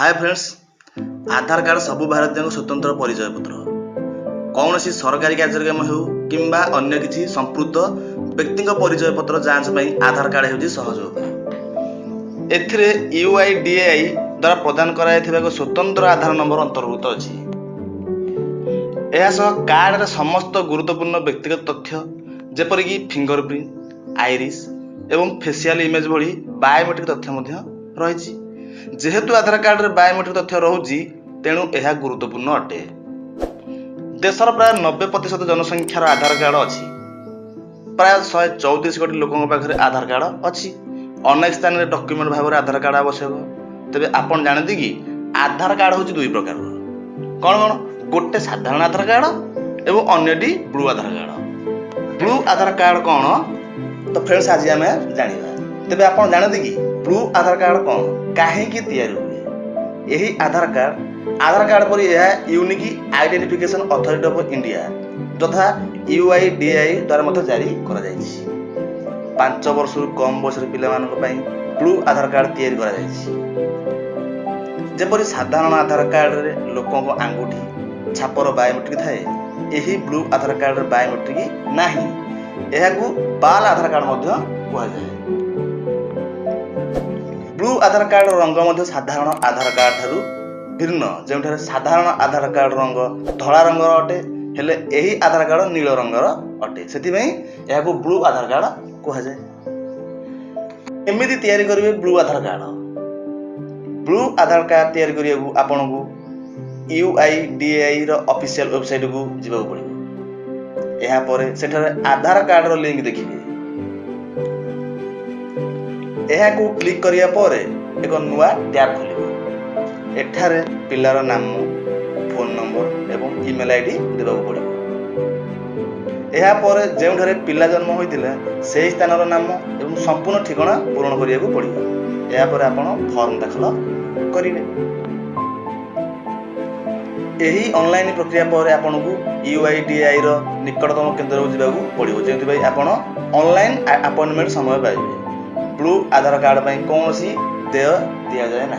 Hi friends, आधार card सबु भारतीय स्वतंत्र परिचय पत्र। कौन सी सरकारी कार्यक्रम हो किंबा अन्य किसी संपुक्त व्यक्ति परिचय पत्र जांच पर आधार कार्ड हो सहज उपाय। एथिरे UIDAI द्वारा प्रदान कर स्वतंत्र आधार नंबर अंतर्भुक्त अच्छी। कार्ड समस्त गुरुत्वपूर्ण व्यक्तिगत तथ्य जेपरिक फिंगरप्रिंट, आईरिस एवं फेसियाल इमेज भली बायोमेट्रिक तथ्य रही। जेहेतु आधार कार्ड रे बायोमेट्रिक तथ्य रोचे तेणु यह गुरुत्वपूर्ण अटे। देशर प्राय 90% जनसंख्यार आधार कार्ड अच्छी। प्राय 134 कोटी लोकों पाखे आधार कार्ड अच्छी। अनेक स्थान में डॉक्यूमेंट भाव में आधार कार्ड आवश्यक। तेरे आपन जानते कि आधार कार्ड हूँ दुई प्रकार। कौन कौन? गोटे साधारण आधार कार्ड एवं अन्यटी ब्लू आधार कार्ड। ब्लू आधार कार्ड कौन तो फ्रेंड्स आज आम जाना। तेरे आप जानते कि ब्लू आधार कार्ड कौन, कहीं तैयारी हुए? यही आधार कार्ड पर यह unique identification authority of India तथा UIDAI द्वारा जारी कर 5 वर्ष कम बयस पाई ब्लू आधार कार्ड तैयारी कर। साधारण आधार कार्ड रे लोकों को आंगुठी छापर बायोमेट्रिक थाए, यही ब्लू आधार कार्ड रे बायोमेट्रिक नहीं। यह बाल आधार कार्ड कहुए। ब्लू आधार कार्ड रंग साधारण आधार कार्ड ठारू भिन्न, जो साधारण आधार कार्ड रंग धला रंगर अटे हेले यही आधार कार्ड नील रंगर अटे। से ब्लू आधार कार्ड कहुए। एमती तैयारी करेंगे ब्लू आधार कार्ड। ब्लू आधार कार्ड तैयारी करने को आपन को UIDAI ऑफिशियल वेबसाइट को जीवा पड़े। यापर से आधार कार्ड लिंक देखिए। यह क्लिक करिया पर एक नुआ टैब खोल। एठारे पिलार नाम, फोन नंबर एवं ईमेल आईडी देवा पड़े। यापर जो पिला जन्म होता से स्थान नाम एवं संपूर्ण ठिकाना पूरण करिया पड़ो। यापर आपण फॉर्म दाखल करेंगे। यही ऑनलाइन प्रक्रिया पर आपन को UIDAI निकटतम केंद्र को जावाक पड़ो, जो आपण ऑनलाइन अपॉइंटमेंट समय पाइबे। ब्लू आधार कार्ड पर कौन सी देय दि जाए ना।